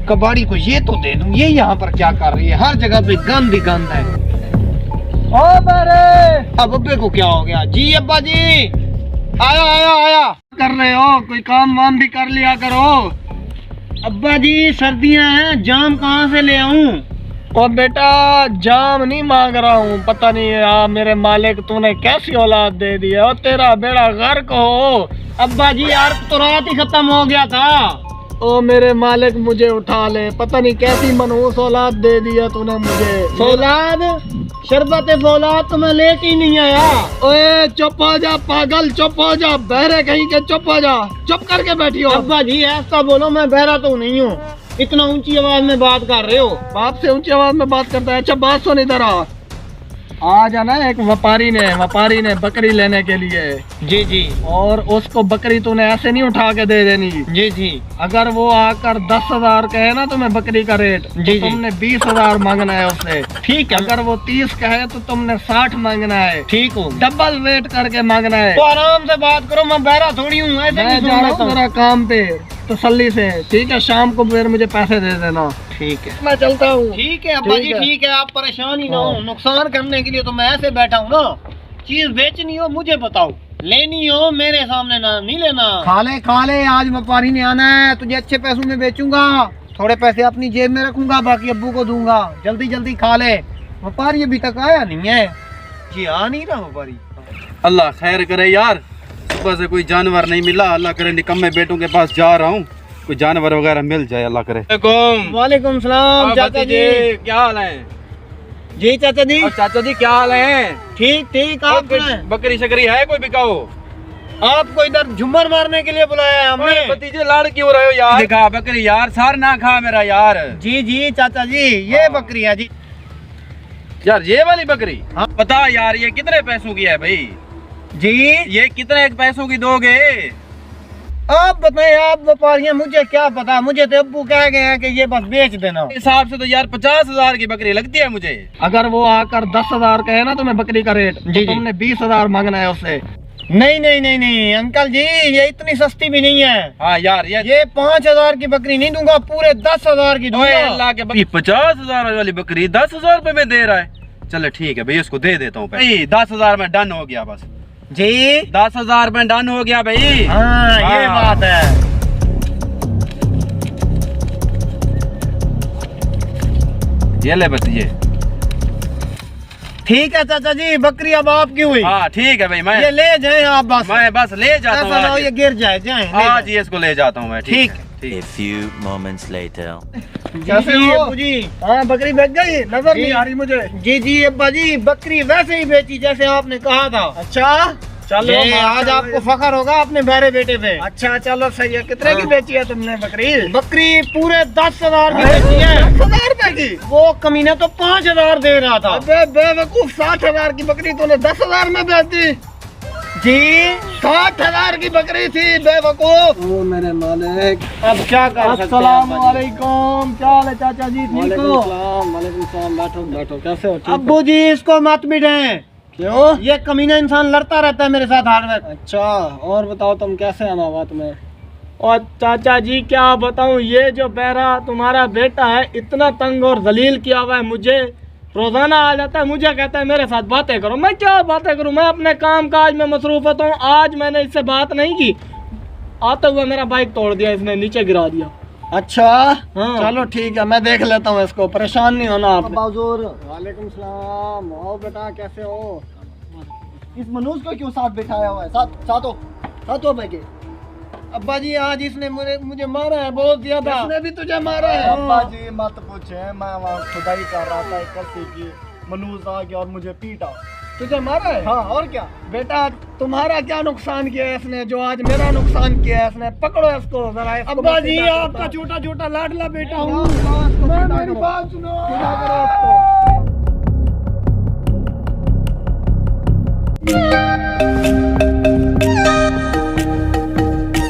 कबाड़ी को ये तो दे दूं, ये यहाँ पर क्या कर रही है? हर जगह पे गंद ही गंद है। ओ मेरे अब अब्बे को क्या हो गया? जी अब्बा जी, आया आया आया। कर रहे हो? कोई काम वाम भी कर लिया करो। अब्बा जी सर्दियां हैं, जाम कहाँ से ले आऊं? और बेटा जाम नहीं मांग रहा हूँ, पता नहीं यार मेरे मालिक तूने कैसी औलाद दे दी है, और तेरा बेड़ा गर्क हो। अब्बा जी यार तो रात ही खत्म हो गया था। ओ मेरे मालिक मुझे उठा ले, पता नहीं कैसी मनहूस औलाद दे दी है तूने मुझे। औलाद शरबत फौलाद तो मैं लेके ही नहीं आया। ओए चुप हो जा पागल, चुप हो जा, बहरे कहीं के, चुप हो जा, चुप करके बैठी हो। अब्बा जी ऐसा बोलो, मैं बहरा तो नहीं हूँ, इतना ऊंची आवाज में बात कर रहे हो। बाप से ऊंची आवाज में बात करता है? अच्छा बात सुन इधर आ जाना। एक व्यापारी ने बकरी लेने के लिए। जी जी। और उसको बकरी तूने ऐसे नहीं उठा के दे देनी। जी जी। अगर वो आकर 10,000 कहे ना तुम्हें बकरी का रेट, जी तो तुमने 20,000 मांगना है उससे। ठीक है। अगर वो 30 कहे तो तुमने 60 मांगना है। ठीक हो। डबल वेट करके मांगना है। तो आराम से बात करो, मैं बहरा थोड़ी हूँ। मैं जा रहा हूँ मेरा काम पे तसल्ली से। ठीक है, शाम को फिर मुझे पैसे दे देना। ठीक है, मैं चलता हूँ। ठीक है अब्बा जी, ठीक है, आप परेशान ही ना हो। नुकसान करने के लिए तो मैं ऐसे बैठा हूँ ना। चीज बेचनी हो मुझे बताओ, लेनी हो मेरे सामने ना, नहीं लेना। खा ले, आज व्यापारी ने आना है, तुझे अच्छे पैसों में बेचूंगा। थोड़े पैसे अपनी जेब में रखूंगा, बाकी अब्बू को दूंगा। जल्दी जल्दी खा ले। व्यापारी अभी तक आया नहीं है। जी आ नहीं रहा व्यापारी। अल्लाह खैर करे यार, सुबह से कोई जानवर नहीं मिला। अल्लाह करे निकम्मे बेटों के पास जा रहा हूँ, कोई जानवर वगैरह मिल जाए, अल्लाह करे। वालेकुम सलाम चाचा जी, क्या हाल है? जी चाचा जी। चाचा जी क्या हाल है? ठीक ठीक। आप बकरी शकरी है कोई बिकाओ? आपको इधर झुम्मर मारने के लिए बुलाया है हमने। भतीजे लाड़ क्यों रहे हो यार? दिखा बकरी यार, सार ना खा मेरा यार। जी जी चाचा जी, ये बकरी है जी। यार ये वाली बकरी? हाँ। बता यार ये कितने पैसों की है भाई? जी ये कितने पैसों की दोगे? आप बताएं, आप व्यापारी हैं, मुझे क्या पता। मुझे तो अब्बू कह गए हैं कि ये बस बेच देना। हिसाब से तो यार 50,000 की बकरी लगती है मुझे। अगर वो आकर 10,000 कहे ना तुम्हें बकरी का रेट, जी तो तुमने 20,000 मांगना है उससे। नहीं नहीं नहीं नहीं अंकल जी, ये इतनी सस्ती भी नहीं है। हाँ यार ये 5,000 की बकरी नहीं दूंगा, पूरे 10,000 की दूंगा। अल्लाह के बकरी 50,000 वाली बकरी 10,000 रुपए में दे रहा है। चलो ठीक है भाई, उसको दे देता हूँ। 10,000 में डन हो गया बस। जी 10,000 में डन हो गया भाई। हाँ ये बात है। ये ले बस ये। ठीक है चाचा जी, बकरी अब आपकी हुई। हाँ ठीक है भाई, मैं ये ले जाए आप बस। मैं बस ले जाता हूँ। ऐसा ना हो ये गिर जाए। आज ये इसको ले जाता हूँ मैं। ठीक है। A few moments later. कैसे हो अब्बू जी? हाँ बकरी बेच गई, नजर नहीं आ रही मुझे। जी जी अब्बा जी, बकरी वैसे ही बेची जैसे आपने कहा था। अच्छा चलो, आज आपको फखर होगा अपने बहरे बेटे पे। अच्छा चलो सही है। कितने की बेची है तुमने बकरी? बकरी पूरे 10,000 की बेची है। 10,000 रुपए की? वो कमीना तो 5,000 दे रहा था। अबे बेवकूफ, 60,000 की बकरी तूने 10,000 में बेच दी? जी 60,000 की बकरी थी बेवकूफ। ओ मेरे मालिक, अब क्या कर सकते हैं? अस्सलाम वालेकुम, क्या हाल है चाचा जी? ठीक हो? वालेकुम सलाम। बैठो बैठो, कैसे हो? अब्बू जी इसको मत मिटाएं। क्यों? ये कमीना इंसान लड़ता रहता है मेरे साथ हर वक्त। अच्छा और बताओ तुम कैसे आना हुआ तुम्हें? और चाचा जी क्या बताऊं, ये जो बहरा तुम्हारा बेटा है इतना तंग और जलील किया हुआ है मुझे। रोजाना आ जाता है, मुझे कहता है मेरे साथ बातें करो। मैं क्या बातें करूं, मैं अपने काम काज में मसरूफ होता हूँ। आज मैंने इससे बात नहीं की, आते हुए मेरा बाइक तोड़ दिया, इसने नीचे गिरा दिया। अच्छा हाँ। चलो ठीक है, मैं देख लेता हूँ इसको, परेशान नहीं होना आप। वालेकुम सलाम। आओ बेटा, कैसे हो? इस मनोज को क्यों साथ बिठाया हुआ है? साथों बैठे। अब्बा जी आज इसने मुझे मारा है बहुत ज्यादा। इसने भी तुझे मारा है? अब्बा जी मत पूछे, मैं वहाँ खुदाई कर रहा था कल की, मनूज आ गया और मुझे पीटा। तुझे मारा है? हाँ और क्या। बेटा तुम्हारा क्या नुकसान किया है इसने, जो आज मेरा नुकसान किया है इसने? पकड़ो इसको जरा। अब्बा जी आपका छोटा छोटा लाडला बेटा हूँ, मेरी बात सुनो।